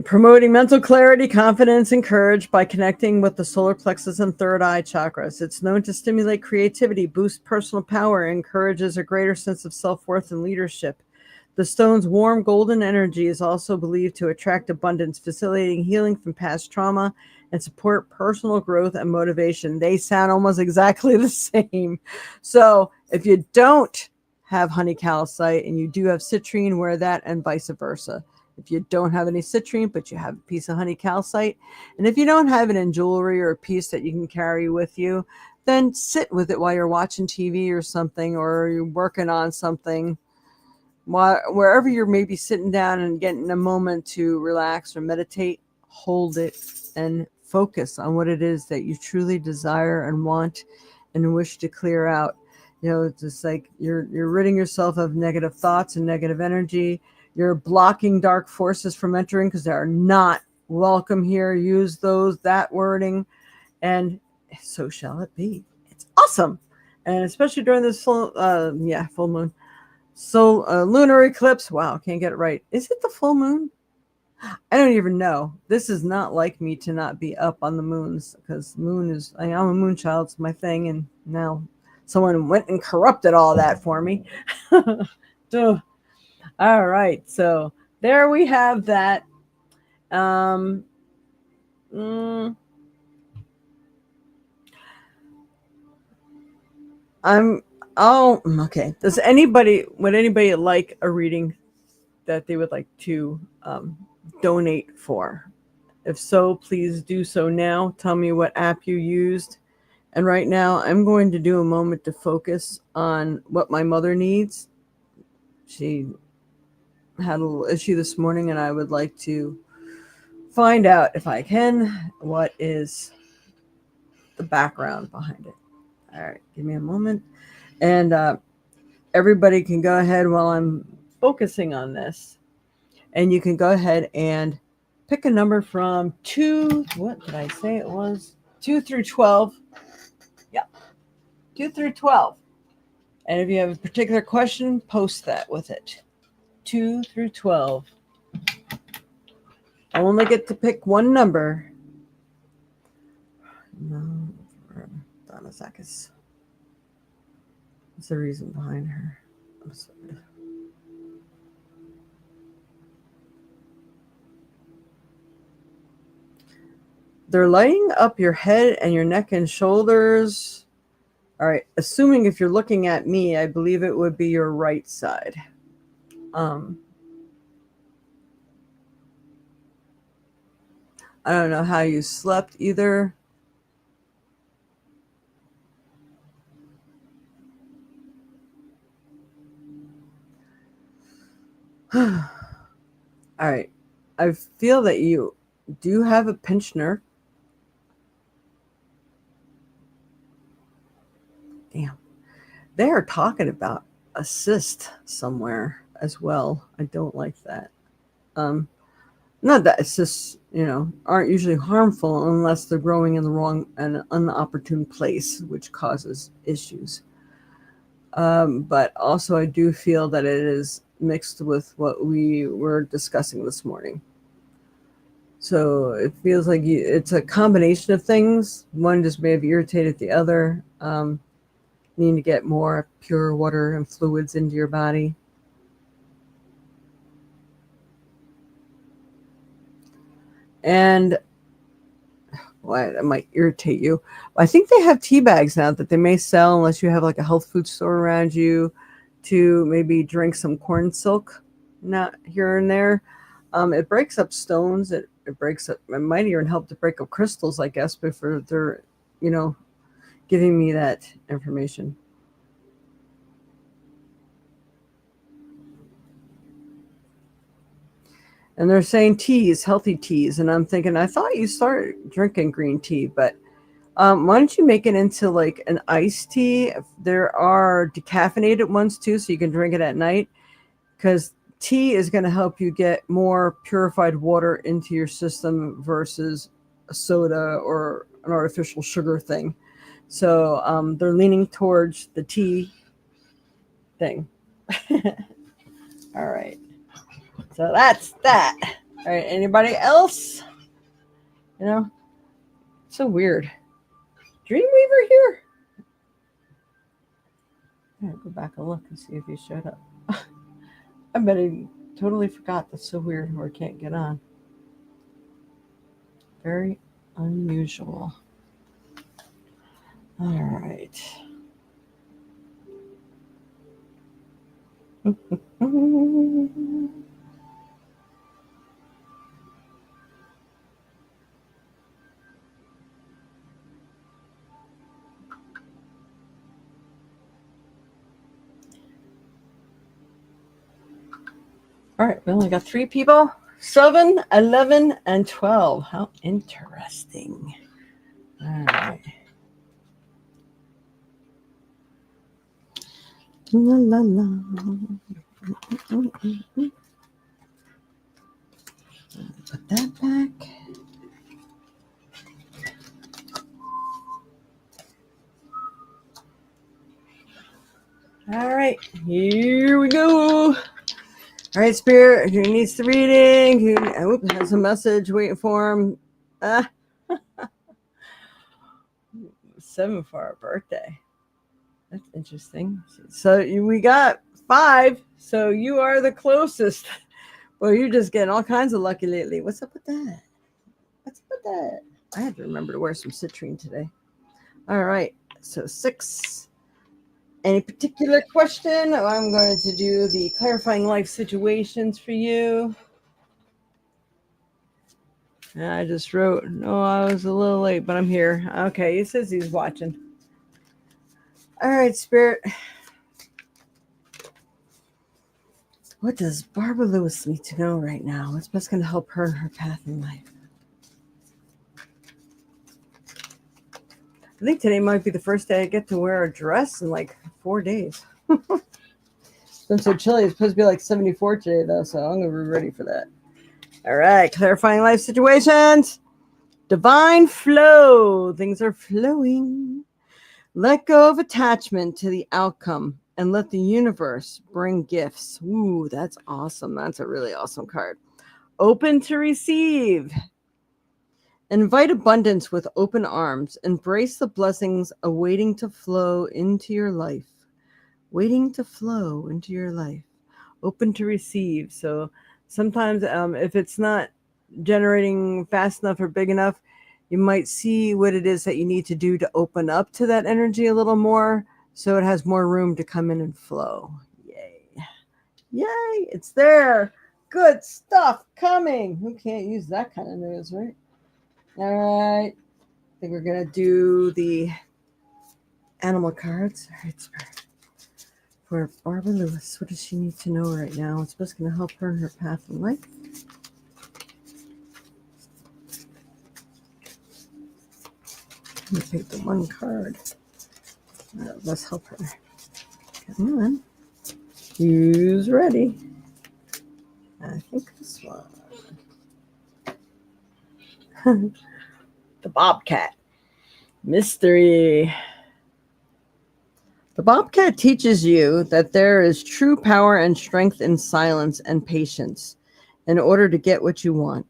Promoting mental clarity, confidence, and courage by connecting with the solar plexus and third eye chakras. It's known to stimulate creativity, boost personal power, and encourages a greater sense of self-worth and leadership. The stone's warm golden energy is also believed to attract abundance, facilitating healing from past trauma and support personal growth and motivation. They sound almost exactly the same. So if you don't have honey calcite and you do have citrine, wear that, and vice versa. If you don't have any citrine, but you have a piece of honey calcite, and if you don't have it in jewelry or a piece that you can carry with you, then sit with it while you're watching TV or something, or you're working on something. Wherever you're maybe sitting down and getting a moment to relax or meditate, hold it and focus on what it is that you truly desire and want and wish to clear out. You know, it's just like you're ridding yourself of negative thoughts and negative energy. You're blocking dark forces from entering because they are not welcome here. Use that wording, and so shall it be. It's awesome. And especially during this full moon. So lunar eclipse. Wow, can't get it right. Is it the full moon? I don't even know. This is not like me to not be up on the moons, because moon is, I'm a moon child. It's my thing. And now someone went and corrupted all that for me. All right. So there we have that. Okay. Would anybody like a reading that they would like to donate for? If so, please do so now. Tell me what app you used. And right now, I'm going to do a moment to focus on what my mother needs. She had a little issue this morning, and I would like to find out, if I can, what is the background behind it. All right, give me a moment. And everybody can go ahead while I'm focusing on this. And you can go ahead and pick a number from 2 through 12. Yeah, 2 through 12. And if you have a particular question, post that with it. 2 through 12. I only get to pick one number. No, Donna Zakis. What's the reason behind her? I'm sorry. They're lighting up your head and your neck and shoulders. All right. Assuming if you're looking at me, I believe it would be your right side. I don't know how you slept either. All right. I feel that you do have a pinched nerve. Damn. They are talking about a cyst somewhere as well. I don't like that. Not that cysts, aren't usually harmful unless they're growing in the wrong and inopportune place, which causes issues. But also I do feel that it is mixed with what we were discussing this morning. So it feels like it's a combination of things. One just may have irritated the other. Need to get more pure water and fluids into your body. And that might irritate you. I think they have tea bags now that they may sell, unless you have like a health food store around you, to maybe drink some corn silk, not here and there. It breaks up stones. It breaks up. It might even help to break up crystals, I guess. Before they're, giving me that information. And they're saying teas, healthy teas, and I'm thinking, I thought you started drinking green tea, but why don't you make it into like an iced tea? There are decaffeinated ones too, so you can drink it at night, because tea is going to help you get more purified water into your system versus a soda or an artificial sugar thing. So they're leaning towards the tea thing. All right. So that's that. All right. Anybody else? So weird. Dreamweaver here? Yeah, go back and look and see if he showed up. I bet he totally forgot. That's so weird or can't get on. Very unusual. All right. All right, we only got 3 people. 7, 11, and 12. How interesting. All right. La, la, la. Put that back. All right, here we go. All right, Spirit, who needs the reading? Who has a message waiting for him? 7 for our birthday. That's interesting. So we got 5. So you are the closest. Well, you're just getting all kinds of lucky lately. What's up with that? I had to remember to wear some citrine today. All right. So 6. Any particular question? I'm going to do the clarifying life situations for you. And I just wrote, no, I was a little late, but I'm here. Okay, he says he's watching. All right, Spirit. What does Barbara Lewis need to know right now? What's best going to help her in her path in life? I think today might be the first day I get to wear a dress in like 4 days. It's been so chilly. It's supposed to be like 74 today, though, so I'm going to be ready for that. All right, clarifying life situations. Divine flow. Things are flowing. Let go of attachment to the outcome and let the universe bring gifts. Ooh, that's awesome. That's a really awesome card. Open to receive. Invite abundance with open arms. Embrace the blessings awaiting to flow into your life. Waiting to flow into your life. Open to receive. So sometimes if it's not generating fast enough or big enough, you might see what it is that you need to do to open up to that energy a little more so it has more room to come in and flow. Yay. Yay, it's there. Good stuff coming. Who can't use that kind of news, right? All right. I think we're going to do the animal cards. All right, Spirit. For Barbara Lewis, what does she need to know right now? What's best going to help her in her path in life? I'm going to take the one card. Let's help her. Come on. Who's ready? I think this one. The Bobcat. Mystery. The Bobcat teaches you that there is true power and strength in silence and patience in order to get what you want.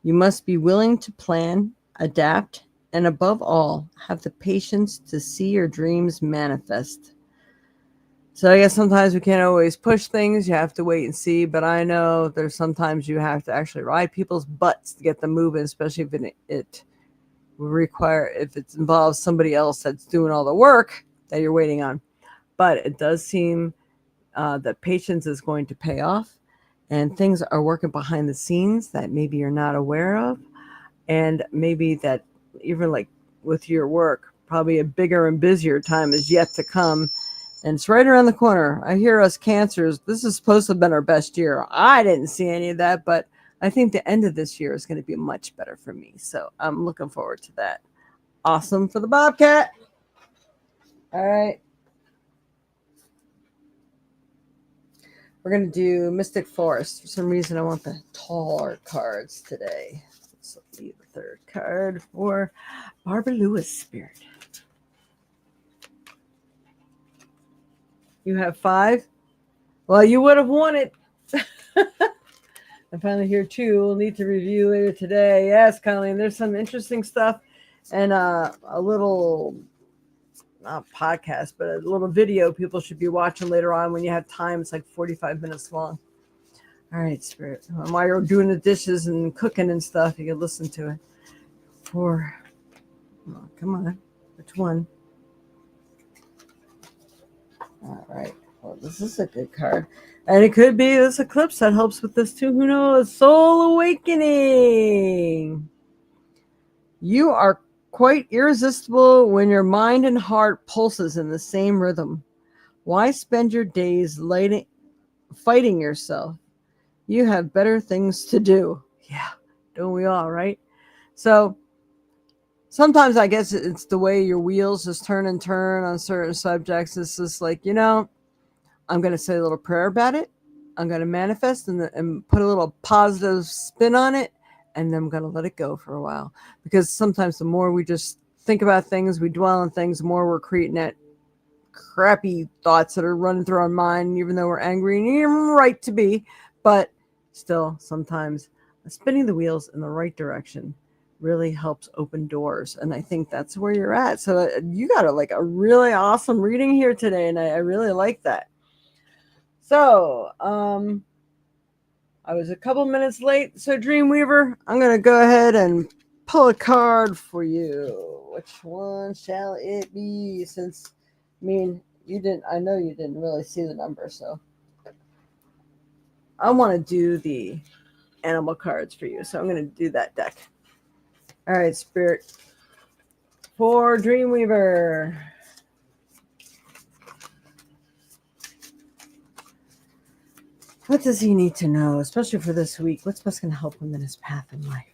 You must be willing to plan, adapt, and above all, have the patience to see your dreams manifest. So I guess sometimes we can't always push things. You have to wait and see. But I know there's sometimes you have to actually ride people's butts to get them moving, especially if it involves somebody else that's doing all the work that you're waiting on. But it does seem that patience is going to pay off, and things are working behind the scenes that maybe you're not aware of, and maybe that even like with your work, probably a bigger and busier time is yet to come, and it's right around the corner. I hear us cancers, this is supposed to have been our best year. I didn't see any of that, but I think the end of this year is going to be much better for me, so I'm looking forward to that. Awesome for the Bobcat. All right, we're going to do Mystic Forest. For some reason I want the taller cards today. This will be the third card for Barbara Lewis Spirit. You have 5? Well, you would have won it. I finally hear 2. We'll need to review later today. Yes, Colleen, there's some interesting stuff, and a little, not podcast, but a little video people should be watching later on when you have time. It's like 45 minutes long. All right, Spirit. While you're doing the dishes and cooking and stuff, you can listen to it. 4. Oh, come on. Which one? All right. Well, this is a good card. And it could be this eclipse that helps with this too. Who knows? Soul Awakening. You are quite irresistible when your mind and heart pulses in the same rhythm. Why spend your days fighting yourself? You have better things to do. Yeah, don't we all, right? So sometimes I guess it's the way your wheels just turn and turn on certain subjects. It's just like, I'm going to say a little prayer about it. I'm going to manifest and put a little positive spin on it. And then I'm going to let it go for a while. Because sometimes the more we just think about things, we dwell on things, the more we're creating that crappy thoughts that are running through our mind, even though we're angry and you're right to be. But still, sometimes spinning the wheels in the right direction really helps open doors. And I think that's where you're at. So you got a really awesome reading here today. And I really like that. So, I was a couple minutes late. So, Dreamweaver, I'm going to go ahead and pull a card for you. Which one shall it be? Since, I know you didn't really see the number. So, I want to do the animal cards for you. So, I'm going to do that deck. All right, Spirit. For Dreamweaver. What does he need to know, especially for this week? What's going to help him in his path in life?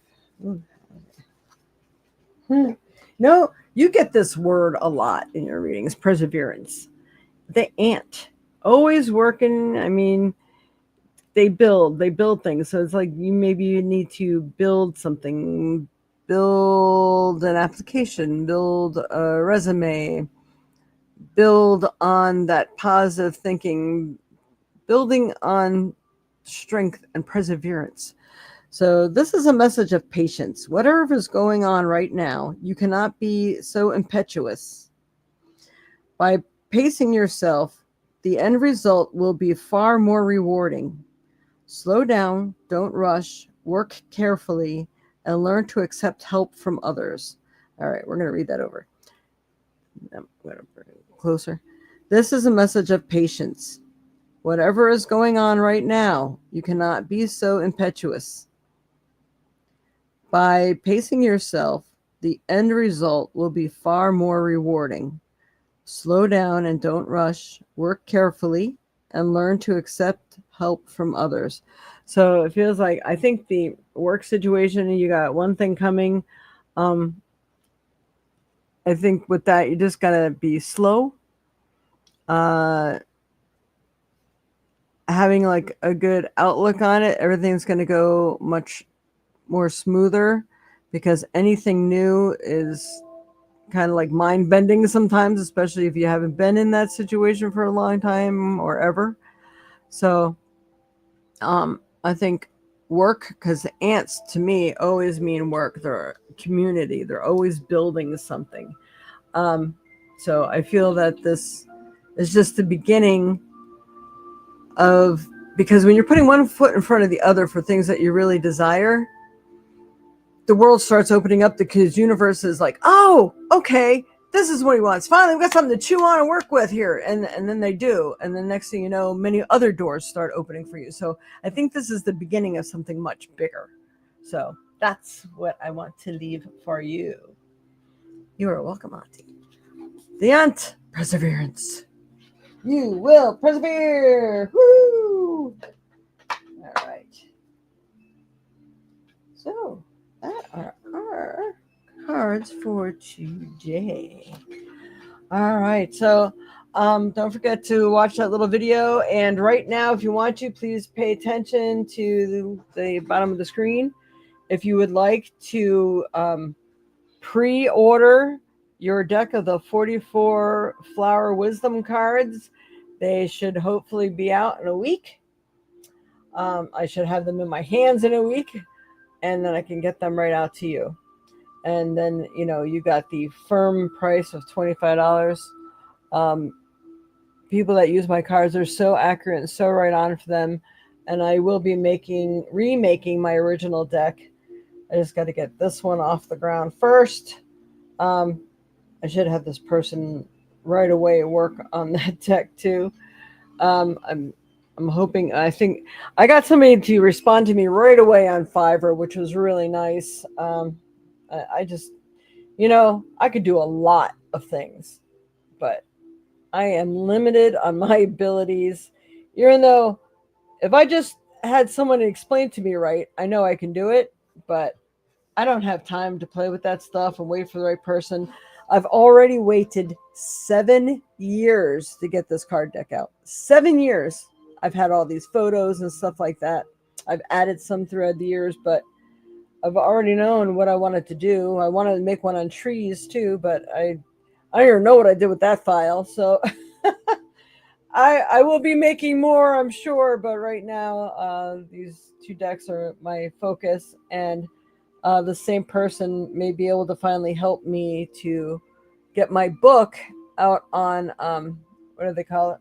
No, you get this word a lot in your readings, perseverance. The ant, always working. They build things. So it's like you need to build something, build an application, build a resume, build on that positive thinking, building on strength and perseverance. So this is a message of patience. Whatever is going on right now, you cannot be so impetuous. By pacing yourself, the end result will be far more rewarding. Slow down, don't rush, work carefully, and learn to accept help from others. All right, we're going to read that over. I'm going to bring it closer. This is a message of patience. Whatever is going on right now, you cannot be so impetuous. By pacing yourself, the end result will be far more rewarding. Slow down and don't rush. Work carefully and learn to accept help from others. So it feels like, I think the work situation, you got one thing coming. I think with that, you just got to be slow. Having a good outlook on it, everything's going to go much more smoother, because anything new is kind of like mind bending sometimes, especially if you haven't been in that situation for a long time or ever. So I think work, because the ants to me always mean work. They're a community. They're always building something. So I feel that this is just the beginning of, because when you're putting one foot in front of the other for things that you really desire, the world starts opening up, because universe is like, oh, okay, this is what he wants. Finally, we've got something to chew on and work with here. And then they do. And then next thing you know, many other doors start opening for you. So I think this is the beginning of something much bigger. So that's what I want to leave for you. You are welcome, Auntie. The aunt, perseverance. You will persevere. Woo! All right. So that are our cards for today. All right. So don't forget to watch that little video. And right now, if you want to, please pay attention to the bottom of the screen. If you would like to pre-order your deck of the 44 Flower Wisdom cards, they should hopefully be out in a week. I should have them in my hands in a week, and then I can get them right out to you. And then, you got the firm price of $25. People that use my cards are so accurate and so right on for them. And I will be remaking my original deck. I just got to get this one off the ground first. I should have this person right away work on that deck too. I'm hoping, I think I got somebody to respond to me right away on Fiverr, which was really nice. I just, I could do a lot of things, but I am limited on my abilities, even though if I just had someone to explain to me right, I know I can do it, but I don't have time to play with that stuff and wait for the right person. I've already waited 7 years to get this card deck out. 7 years. I've had all these photos and stuff like that. I've added some throughout the years, but I've already known what I wanted to do. I wanted to make one on trees too, but I don't even know what I did with that file. So I will be making more, I'm sure. But right now, these two decks are my focus. And the same person may be able to finally help me to get my book out on, what do they call it?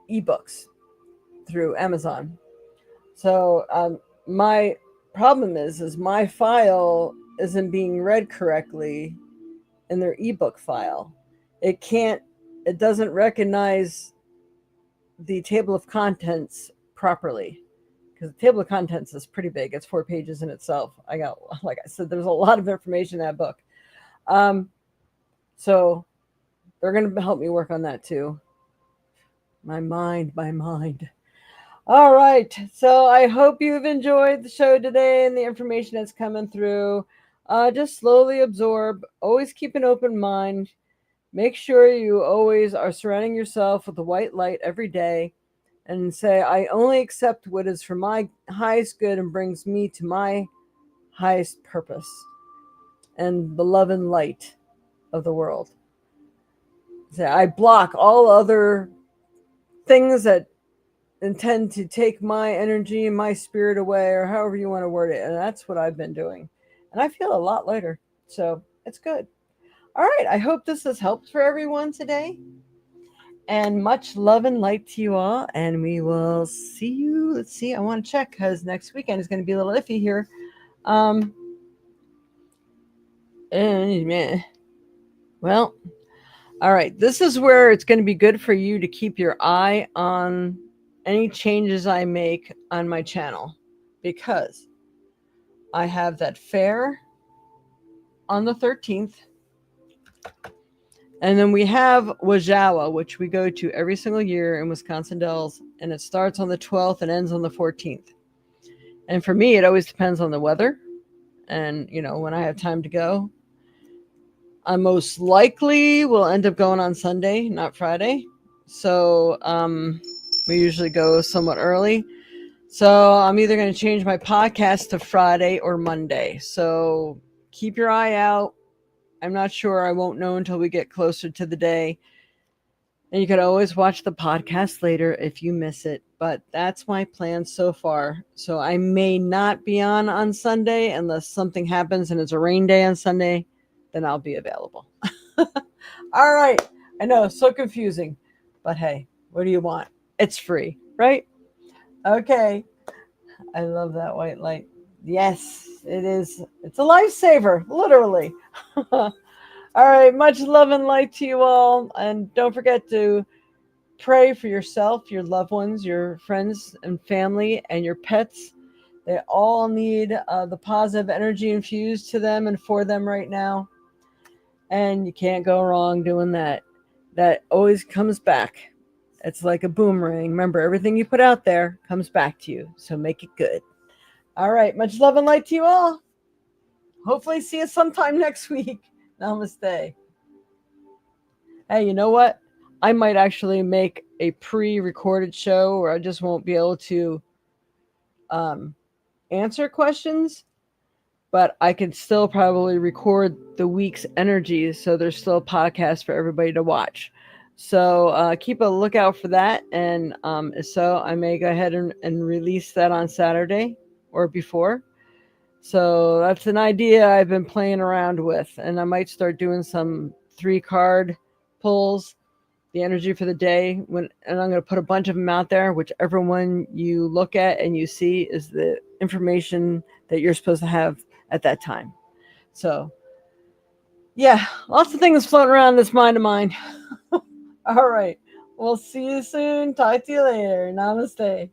eBooks through Amazon. So my problem is my file isn't being read correctly in their ebook file. It doesn't recognize the table of contents properly, because the table of contents is pretty big. It's 4 pages in itself. Like I said, there's a lot of information in that book. So they're going to help me work on that too. My mind. All right. So I hope you've enjoyed the show today and the information that's coming through. Just slowly absorb. Always keep an open mind. Make sure you always are surrounding yourself with the white light every day, and say, I only accept what is for my highest good and brings me to my highest purpose and the love and light of the world. Say, I block all other things that intend to take my energy and my spirit away, or however you want to word it. And that's what I've been doing. And I feel a lot lighter. So it's good. All right. I hope this has helped for everyone today. And much love and light to you all. And we will see you. Let's see. I want to check because next weekend is going to be a little iffy here. Well, all right. This is where it's going to be good for you to keep your eye on any changes I make on my channel, because I have that fair on the 13th. And then we have Wajawa, which we go to every single year in Wisconsin Dells, and it starts on the 12th and ends on the 14th. And for me, it always depends on the weather and, when I have time to go. I most likely will end up going on Sunday, not Friday. So we usually go somewhat early. So I'm either going to change my podcast to Friday or Monday. So keep your eye out. I'm not sure. I won't know until we get closer to the day. And you can always watch the podcast later if you miss it. But that's my plan so far. So I may not be on Sunday unless something happens and it's a rain day on Sunday. Then I'll be available. All right. I know, so confusing. But hey, what do you want? It's free, right? Okay. I love that white light. Yes, it is. It's a lifesaver, literally. All right, much love and light to you all. And don't forget to pray for yourself, your loved ones, your friends and family, and your pets. They all need the positive energy infused to them and for them right now. And you can't go wrong doing that. That always comes back. It's like a boomerang. Remember, everything you put out there comes back to you. So make it good. All right. Much love and light to you all. Hopefully, see you sometime next week. Namaste. Hey, you know what? I might actually make a pre recorded show where I just won't be able to answer questions, but I can still probably record the week's energies so there's still a podcast for everybody to watch. So keep a lookout for that. And so I may go ahead and release that on Saturday or before. So that's an idea I've been playing around with. And I might start doing some 3-card pulls, the energy for the day. And I'm going to put a bunch of them out there. Whichever one you look at and you see is the information that you're supposed to have at that time. So, yeah, lots of things floating around this mind of mine. All right. We'll see you soon. Talk to you later. Namaste.